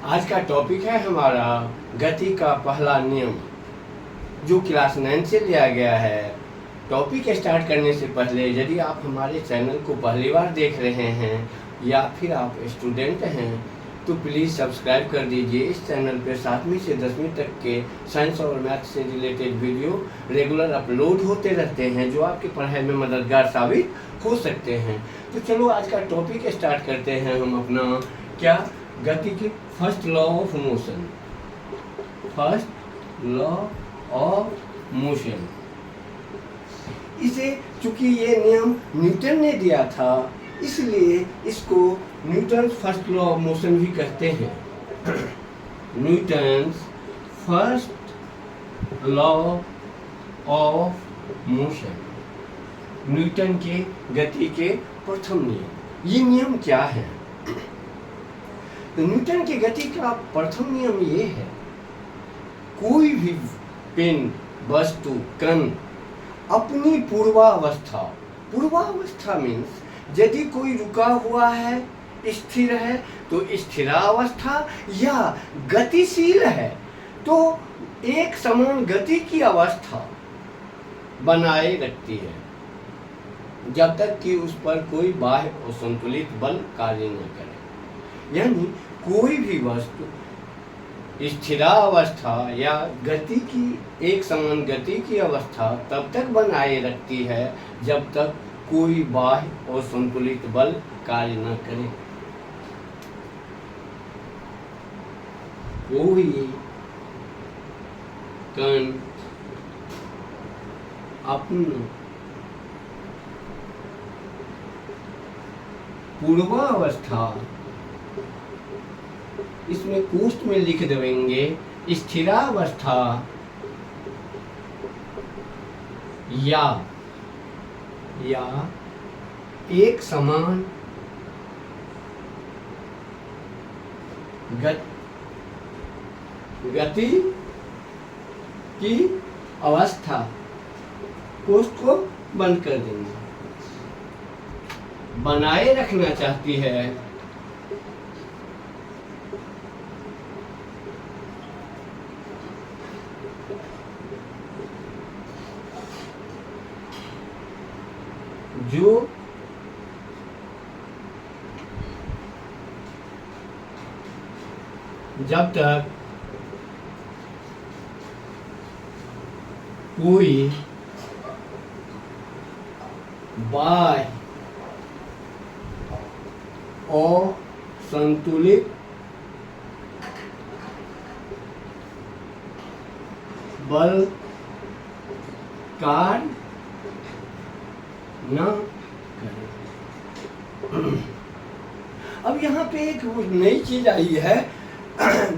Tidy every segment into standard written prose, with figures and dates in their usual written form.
आज का टॉपिक है हमारा गति का पहला नियम, जो क्लास 9 से लिया गया है। टॉपिक स्टार्ट करने से पहले यदि आप हमारे चैनल को पहली बार देख रहे हैं या फिर आप स्टूडेंट हैं तो प्लीज़ सब्सक्राइब कर दीजिए। इस चैनल पे 7वीं से 10वीं तक के साइंस और मैथ से रिलेटेड वीडियो रेगुलर अपलोड होते रहते हैं, जो आपकी पढ़ाई में मददगार साबित हो सकते हैं। तो चलो आज का टॉपिक स्टार्ट करते हैं हम अपना क्या गति की first law of motion. First law of motion, इसे चूंकि ये नियम न्यूटन ने दिया था इसलिए इसको Newton first law of motion भी कहते हैं। Newton first law of motion, Newton के गति के प्रथम नियम। ये नियम क्या है? तो न्यूटन की गति का प्रथम नियम ये है, कोई भी पिंड, वस्तु, कण अपनी पूर्वावस्था मीन्स यदि कोई रुका हुआ है, स्थिर है तो स्थिरावस्था, या गतिशील है तो एक समान गति की अवस्था बनाए रखती है, जब तक कि उस पर कोई बाह्य और संतुलित बल कार्य न करे। यानी कोई भी वस्तु स्थिरावस्था या गति की एक समान गति की अवस्था तब तक बनाए रखती है जब तक कोई बाह्य और संतुलित बल कार्य न करे। कोई कण अपनी पूर्वावस्था, इसमें कोष्ठ में लिख देंगे स्थिरावस्था या एक समान गति की अवस्था, कोष्ठ को बंद कर देंगे, बनाए रखना चाहती है। जो जब तक कोई बाह्य और संतुलित बल कार्य न करें। अब यहाँ पे एक नई चीज आई है,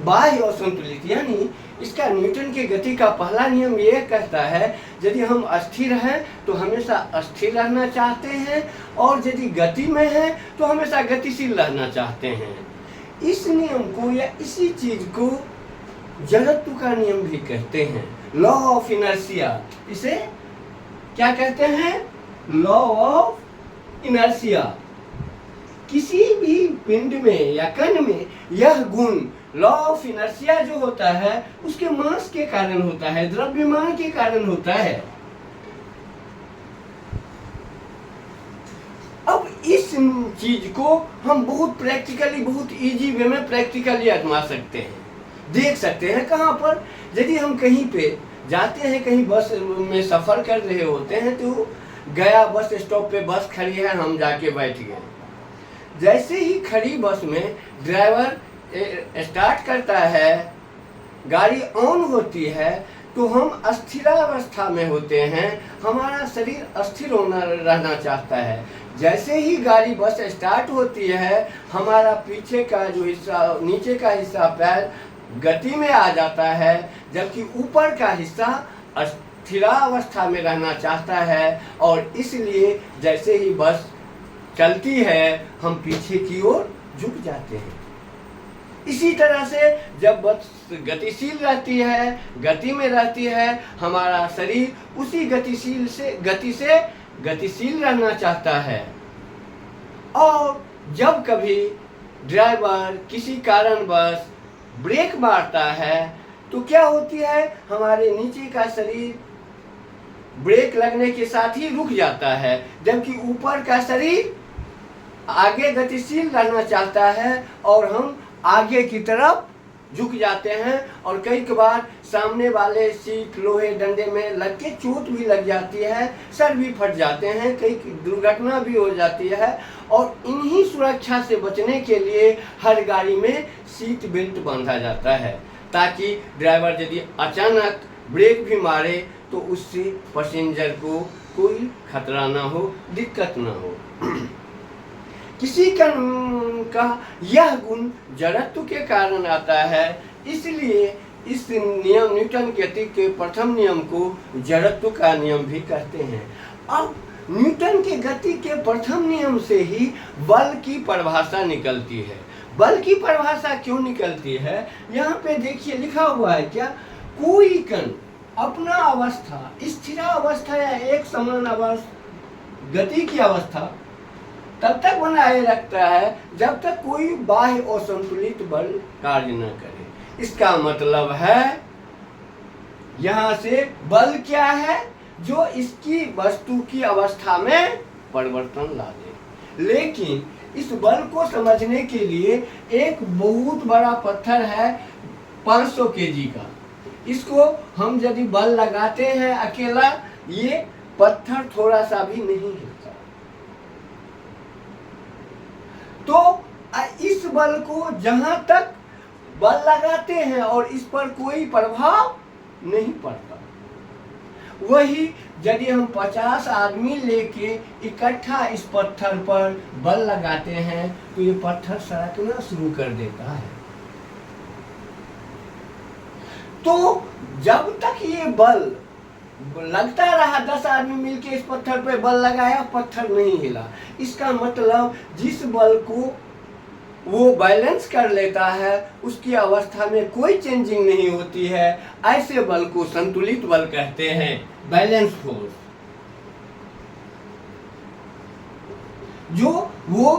बाह्य और संतुलित। यानी इसका न्यूटन के गति का पहला नियम ये कहता है, यदि हम अस्थिर हैं तो हमेशा अस्थिर रहना चाहते हैं, और यदि गति में हैं तो हमेशा गतिशील रहना चाहते हैं। इस नियम को या इसी चीज को जड़त्व का नियम भी कहते हैं, लॉ ऑफ इनर्शिया। इसे क्या कहते हैं? Law of inertia. किसी भी पिंड में या कण में यह गुण लॉ ऑफ इनर्शिया जो होता है उसके मास के कारण होता है, द्रव्यमान के कारण होता है। अब इस चीज को हम बहुत प्रैक्टिकली, बहुत इजी वे में प्रैक्टिकली आजमा सकते हैं, देख सकते हैं। कहाँ पर? यदि हम कहीं पे जाते हैं, कहीं बस में सफर कर रहे होते हैं, तो गया बस स्टॉप पे बस खड़ी है, हम जाके बैठ गए। जैसे ही खड़ी बस में ड्राइवर स्टार्ट करता है, गाड़ी ऑन होती है, तो हम अस्थिरावस्था में होते हैं, हमारा शरीर अस्थिर होना रहना चाहता है। जैसे ही गाड़ी बस स्टार्ट होती है, हमारा पीछे का जो हिस्सा, नीचे का हिस्सा, पैर गति में आ जाता है, जबकि ऊपर का हिस्सा स्थिरावस्था में रहना चाहता है। और इसलिए जैसे ही बस चलती है हम पीछे की ओर झुक जाते हैं। इसी तरह से जब बस गतिशील रहती है, गति में रहती है, हमारा शरीर उसी गति से गतिशील रहना चाहता है। और जब कभी ड्राइवर किसी कारणवश ब्रेक मारता है तो क्या होती है, हमारे नीचे का शरीर ब्रेक लगने के साथ ही रुक जाता है, जबकि ऊपर का शरीर आगे गतिशील रहना चाहता है और हम आगे की तरफ झुक जाते हैं और कई बार सामने वाले सीट लोहे डंडे में लग के चोट भी लग जाती है, सर भी फट जाते हैं, कई दुर्घटना भी हो जाती है। और इन्हीं सुरक्षा से बचने के लिए हर गाड़ी में सीट बेल्ट बांधा जाता है, ताकि ड्राइवर यदि अचानक ब्रेक भी मारे तो उससे पैसेंजर को कोई खतरा ना हो, दिक्कत ना हो। किसी का यह गुण जड़त्व के कारण आता है, इसलिए इस नियम न्यूटन गति के प्रथम नियम को जड़त्व का नियम भी कहते हैं। अब न्यूटन के गति के प्रथम नियम से ही बल की परिभाषा निकलती है। बल की परिभाषा क्यों निकलती है, यहाँ पे देखिए लिखा हुआ है क्या, कोई कण अपना अवस्था स्थिर अवस्था या एक समान अवस्था गति की अवस्था तब तक बनाए रखता है जब तक कोई बाह्य असंतुलित बल कार्य न करे। इसका मतलब है यहाँ से बल क्या है, जो इसकी वस्तु की अवस्था में परिवर्तन ला दे। लेकिन इस बल को समझने के लिए एक बहुत बड़ा पत्थर है 500 केजी का, इसको हम यदि बल लगाते हैं अकेला, ये पत्थर थोड़ा सा भी नहीं हिलता। तो इस बल को जहां तक बल लगाते हैं और इस पर कोई प्रभाव नहीं पड़ता, वही यदि हम 50 आदमी लेके इकट्ठा इस पत्थर पर बल लगाते हैं तो ये पत्थर सरकना शुरू कर देता है। तो जब तक ये बल लगता रहा, 10 आदमी मिलके इस पत्थर पे बल लगाया, पत्थर नहीं हिला, इसका मतलब जिस बल को वो बैलेंस कर लेता है उसकी अवस्था में कोई चेंजिंग नहीं होती है, ऐसे बल को संतुलित बल कहते हैं, बैलेंस फोर्स। जो वो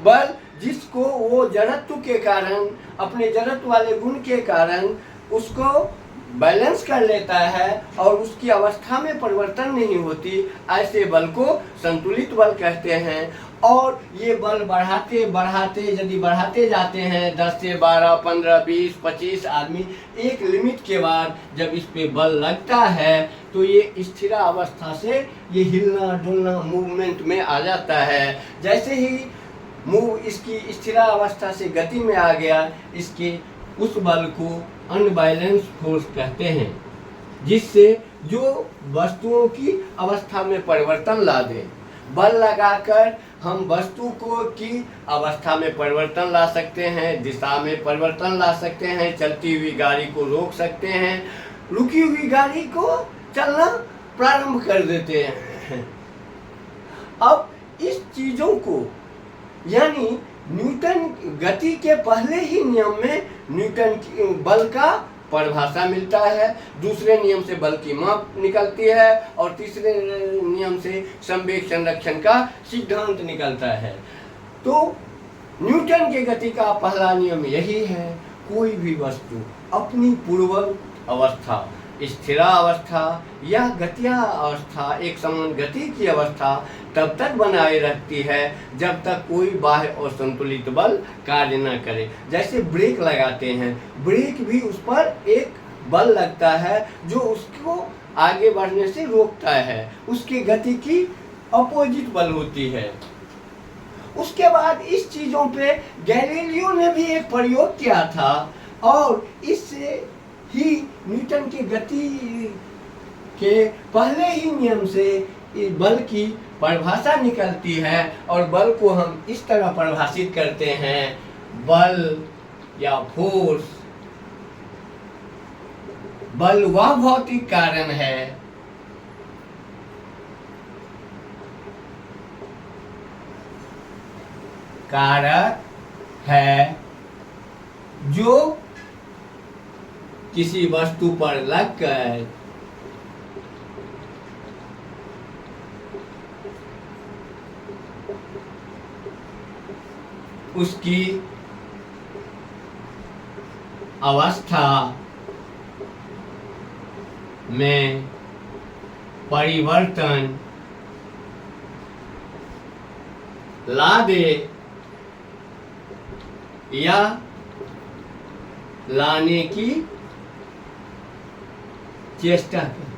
बल जिसको वो जड़त्व के कारण, अपने जड़त्व वाले गुण के कारण उसको बैलेंस कर लेता है और उसकी अवस्था में परिवर्तन नहीं होती, ऐसे बल को संतुलित बल कहते हैं। और ये बल बढ़ाते बढ़ाते यदि बढ़ाते जाते हैं, 10 से 12, 15, 20, 25 आदमी, एक लिमिट के बाद जब इस पे बल लगता है तो ये स्थिर अवस्था से ये हिलना डुलना मूवमेंट में आ जाता है। जैसे ही इसकी स्थिर अवस्था से गति में आ गया, इसके उस बल को अनबैलेंस फोर्स कहते हैं, जिससे जो वस्तुओं की अवस्था में परिवर्तन ला दे। बल लगाकर हम वस्तु को की अवस्था में परिवर्तन ला सकते हैं, दिशा में परिवर्तन ला सकते हैं, चलती हुई गाड़ी को रोक सकते हैं, रुकी हुई गाड़ी को चलना प्रारंभ कर देते हैं। अब इस चीजों को यानी न्यूटन गति के पहले ही नियम में न्यूटन की बल का परिभाषा मिलता है, दूसरे नियम से बल की माप निकलती है और तीसरे नियम से संवेग संरक्षण का सिद्धांत निकलता है। तो न्यूटन के गति का पहला नियम यही है, कोई भी वस्तु अपनी पूर्व अवस्था, स्थिरा अवस्था या गतिया अवस्था, एक समान गति की अवस्था तब तक बनाए रखती है जब तक कोई बाह्य और संतुलित बल कार्य न करे। जैसे ब्रेक लगाते हैं, ब्रेक भी उस पर एक बल लगता है जो उसको आगे बढ़ने से रोकता है, उसकी गति की अपोजिट बल होती है। उसके बाद इस चीजों पे गैलीलियो ने भी एक प्रयोग किया था और इससे ही न्यूटन के गति के पहले ही नियम से बल की परिभाषा निकलती है और बल को हम इस तरह परिभाषित करते हैं, बल या फोर्स, बल वह भौतिक कारण है कारक है जो किसी वस्तु पर लगकर उसकी अवस्था में परिवर्तन ला दे या लाने की चेष्टा करे।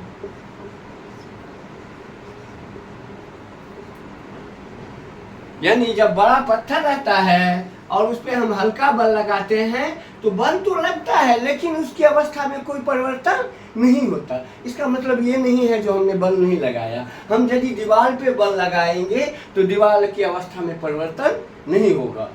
यानी जब बड़ा पत्थर रहता है और उस पर हम हल्का बल लगाते हैं तो बल तो लगता है, लेकिन उसकी अवस्था में कोई परिवर्तन नहीं होता। इसका मतलब ये नहीं है जो हमने बल नहीं लगाया। हम यदि दीवार पे बल लगाएंगे तो दीवार की अवस्था में परिवर्तन नहीं होगा,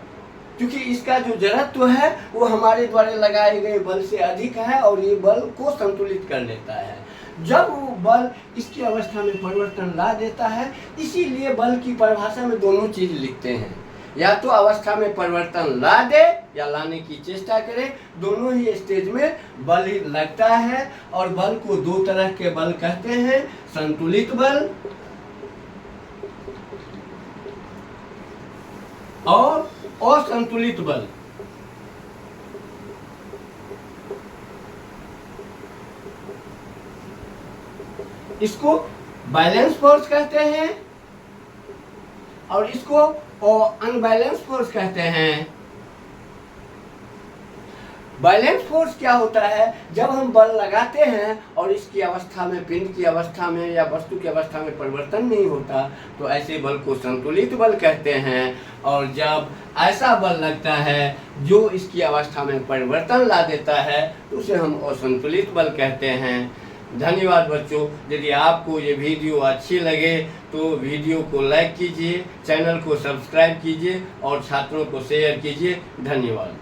क्योंकि इसका जो जड़त्व है वो हमारे द्वारा लगाए गए बल से अधिक है और ये बल को संतुलित कर लेता है। जब वो बल इसकी अवस्था में परिवर्तन ला देता है, इसीलिए बल की परिभाषा में दोनों चीज लिखते हैं, या तो अवस्था में परिवर्तन ला दे या लाने की चेष्टा करे। दोनों ही स्टेज में बल ही लगता है। और बल को दो तरह के बल कहते हैं, संतुलित बल और असंतुलित बल। इसको बैलेंस फोर्स कहते हैं और इसको अनबैलेंस फोर्स कहते हैं। बैलेंस फोर्स क्या होता है? जब हम बल लगाते हैं और इसकी अवस्था में, पिंड की अवस्था में या वस्तु की अवस्था में परिवर्तन नहीं होता, तो ऐसे बल को संतुलित बल कहते हैं। और जब ऐसा बल लगता है जो इसकी अवस्था में परिवर्तन ला देता है, तो उसे हम असंतुलित बल कहते हैं। धन्यवाद बच्चों। यदि आपको ये वीडियो अच्छी लगे तो वीडियो को लाइक कीजिए, चैनल को सब्सक्राइब कीजिए और छात्रों को शेयर कीजिए। धन्यवाद।